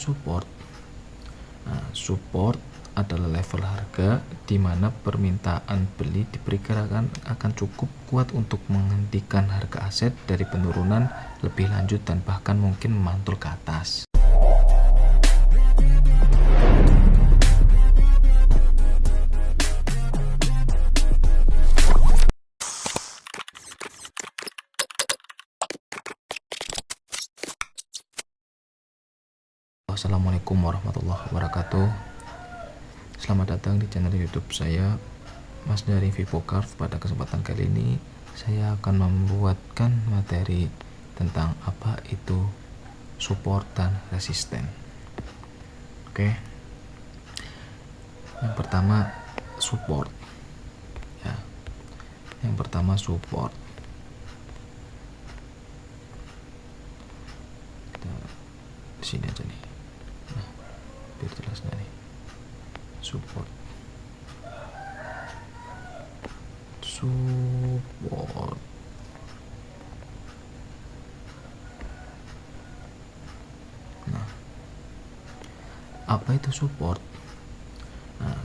Support. Support adalah level harga di mana permintaan beli diperkirakan akan cukup kuat untuk menghentikan harga aset dari penurunan lebih lanjut dan bahkan mungkin memantul ke atas. Assalamualaikum warahmatullahi wabarakatuh. Selamat datang di channel YouTube saya, Mas dari Vivocard. Pada kesempatan kali ini saya akan membuatkan materi tentang apa itu support dan resisten. Oke. Yang pertama support. Ya. Yang pertama support. Kita di sini aja nih. Nah, biar jelasnya nih. Support. Nah, apa itu support?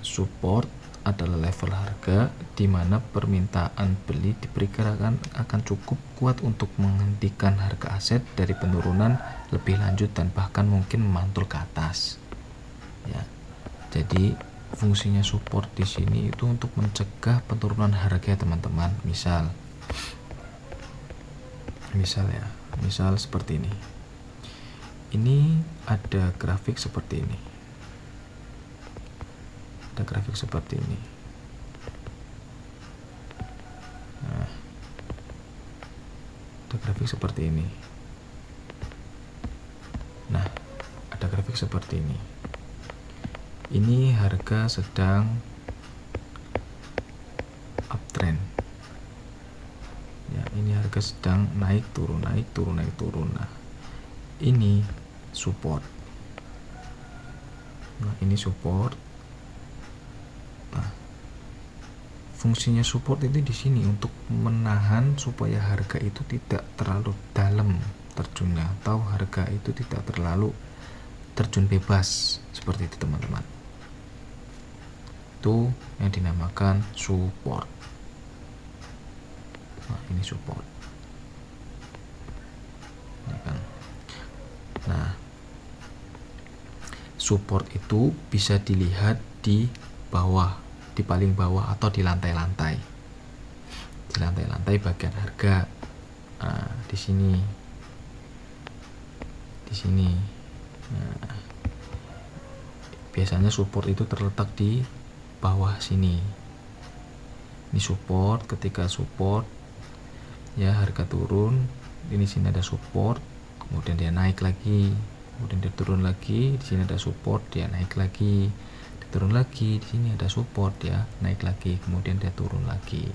Support adalah level harga di mana permintaan beli diperkirakan akan cukup kuat untuk menghentikan harga aset dari penurunan lebih lanjut dan bahkan mungkin memantul ke atas. Ya. Jadi fungsinya support di sini itu untuk mencegah penurunan harga, teman-teman. Misal seperti ini. Ini ada grafik seperti ini. Ada grafik seperti ini. Nah, ada grafik seperti ini. Nah, ada grafik seperti ini. Ini harga sedang uptrend. Ya, ini harga sedang naik turun. Nah, ini support. Nah, ini support. Nah, fungsinya support itu di sini untuk menahan supaya harga itu tidak terlalu dalam terjunnya, atau harga itu tidak terlalu terjun bebas seperti itu, teman-teman. Itu yang dinamakan support. Nah, ini support. Ini kan. Nah, support itu bisa dilihat di bawah, di paling bawah atau di lantai-lantai. Di lantai-lantai bagian harga. Nah, di sini. Nah, biasanya support itu terletak di bawah sini. Ini support. Ketika support, ya harga turun. Ini sini ada support, kemudian dia naik lagi, kemudian dia turun lagi. Di sini ada support, dia naik lagi, dia turun lagi. Di sini ada support, dia naik lagi, kemudian dia turun lagi.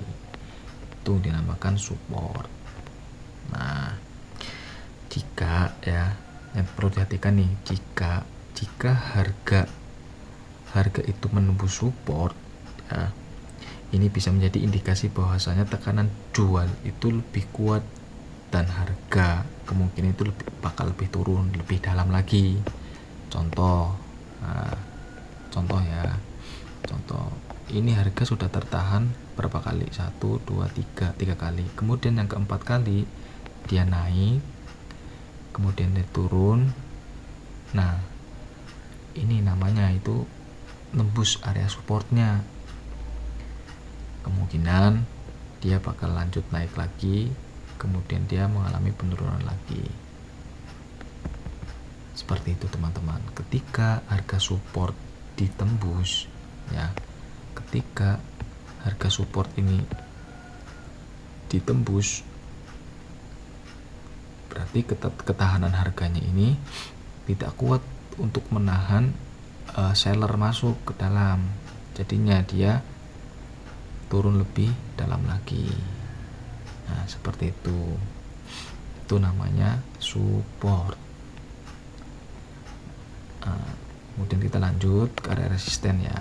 Itu dinamakan support. Nah, jika ya, yang perlu diperhatikan nih, jika harga itu menembus support, ya, ini bisa menjadi indikasi bahwasanya tekanan jual itu lebih kuat dan harga kemungkinan itu bakal lebih turun, lebih dalam lagi. Contoh ini harga sudah tertahan berapa kali? 1, 2, 3 kali. Kemudian yang keempat kali dia naik, kemudian dia turun. Nah, ini namanya itu nembus area supportnya. Kemungkinan dia bakal lanjut naik lagi, kemudian dia mengalami penurunan lagi. Seperti itu, teman-teman. Ketika harga support ditembus, ya, ketika harga support ini ditembus, berarti ketahanan harganya ini tidak kuat untuk menahan seller masuk ke dalam. Jadinya dia turun lebih dalam lagi. Nah, seperti itu. Itu namanya support. Kemudian kita lanjut ke area resisten, ya.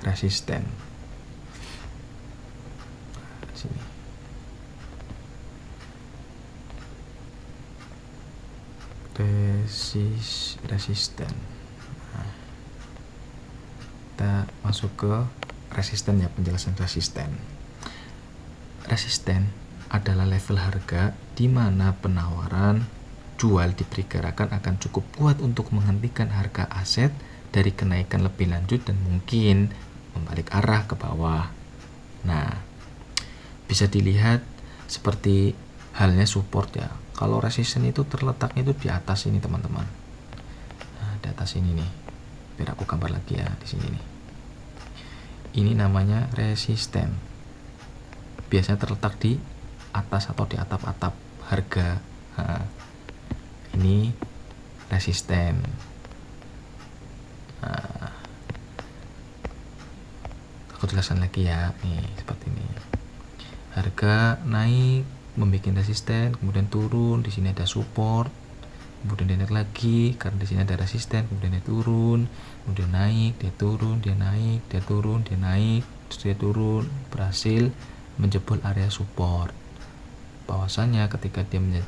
Resisten. Sini. Oke. resisten. Nah, kita masuk ke resisten ya, penjelasan resisten. Resisten adalah level harga di mana penawaran jual diperkirakan akan cukup kuat untuk menghentikan harga aset dari kenaikan lebih lanjut dan mungkin membalik arah ke bawah. Nah, bisa dilihat seperti halnya support ya. Kalau resisten itu terletaknya itu di atas ini teman-teman. Nah, di atas ini nih. Biar aku gambar lagi ya di sini nih. Ini namanya resisten. Biasanya terletak di atas atau di atap-atap harga. Nah, ini resisten. Nah, aku jelaskan lagi ya. Nih seperti ini. Harga naik membuat resisten, kemudian turun, di sini ada support, kemudian dia naik lagi karena di sini ada resisten, kemudian dia turun, kemudian naik, dia turun, dia naik, dia turun, dia naik, terus dia turun, berhasil menjebol area support. Bahwasannya ketika dia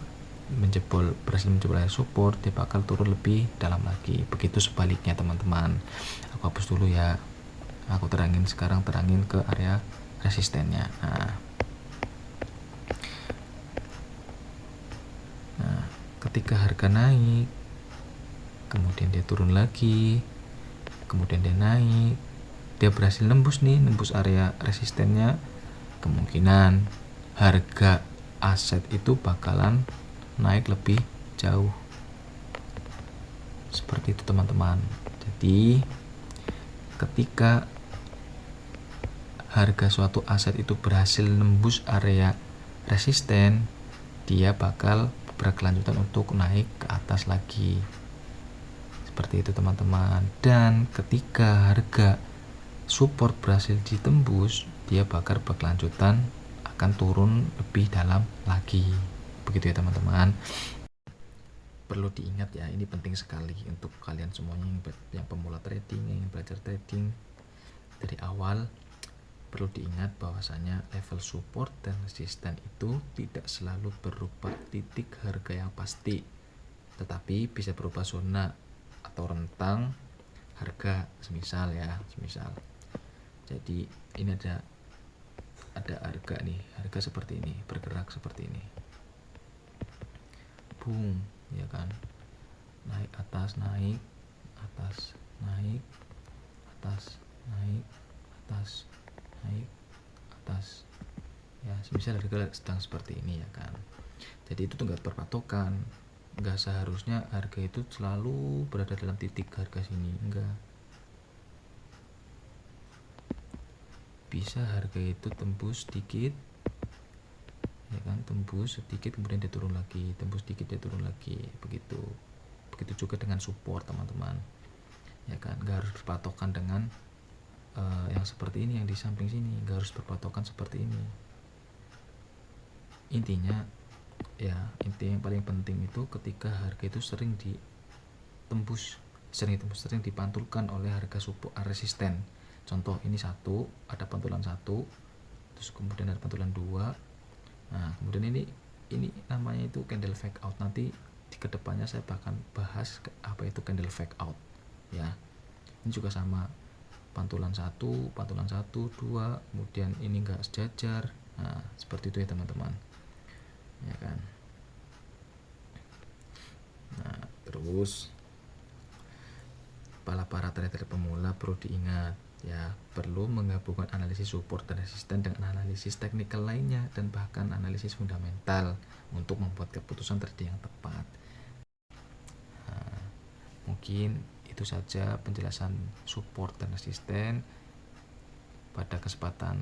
berhasil menjebol area support, dia bakal turun lebih dalam lagi. Begitu sebaliknya teman-teman. Aku hapus dulu ya. Aku terangin ke area resistennya. Nah, ketika harga naik, kemudian dia turun lagi, kemudian dia naik, dia berhasil nembus area resistennya, kemungkinan harga aset itu bakalan naik lebih jauh. Seperti itu teman-teman. Jadi ketika harga suatu aset itu berhasil nembus area resisten, dia bakal berkelanjutan untuk naik ke atas lagi. Seperti itu teman-teman. Dan ketika harga support berhasil ditembus, dia bakal berkelanjutan akan turun lebih dalam lagi. Begitu ya teman-teman. Perlu diingat ya, ini penting sekali untuk kalian semuanya yang pemula trading, yang ingin belajar trading dari awal. Perlu diingat bahwasanya level support dan resisten itu tidak selalu berupa titik harga yang pasti, tetapi bisa berupa zona atau rentang harga, semisal. Jadi ini ada harga nih, harga seperti ini, bergerak seperti ini, boom, ya kan, naik atas, naik atas, naik atas, naik atas, naik atas, ya semisal harga sedang seperti ini ya kan. Jadi itu enggak berpatokan, enggak seharusnya harga itu selalu berada dalam titik harga sini, enggak. Bisa harga itu tembus sedikit ya kan, tembus sedikit kemudian dia turun lagi, tembus sedikit dia turun lagi, begitu juga dengan support teman-teman ya kan. Enggak harus berpatokan dengan yang seperti ini, yang di samping sini, nggak harus berpatokan seperti ini. Intinya yang paling penting itu ketika harga itu sering dipantulkan oleh harga support resisten. Contoh ini ada pantulan 1, terus kemudian ada pantulan 2. Nah kemudian ini namanya itu candle fake out. Nanti di kedepannya saya bahkan bahas apa itu candle fake out ya. Ini juga sama, pantulan 1, 2, kemudian ini enggak sejajar. Nah seperti itu ya teman-teman ya kan. Nah terus para trader pemula perlu diingat ya, perlu menggabungkan analisis support dan resisten dengan analisis teknikal lainnya dan bahkan analisis fundamental untuk membuat keputusan trading yang tepat. Nah, mungkin itu saja penjelasan support dan resisten pada kesempatan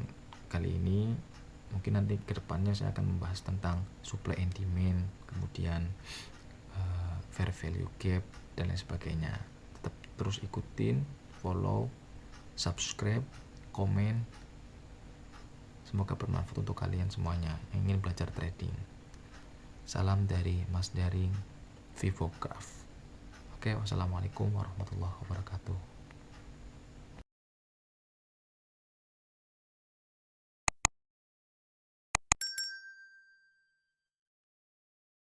kali ini. Mungkin nanti kedepannya saya akan membahas tentang supply and demand, kemudian fair value gap dan lain sebagainya. Tetap terus ikutin, follow, subscribe, komen. Semoga bermanfaat untuk kalian semuanya yang ingin belajar trading. Salam dari Mas Daring Vivocraft. Oke, wassalamualaikum warahmatullahi wabarakatuh.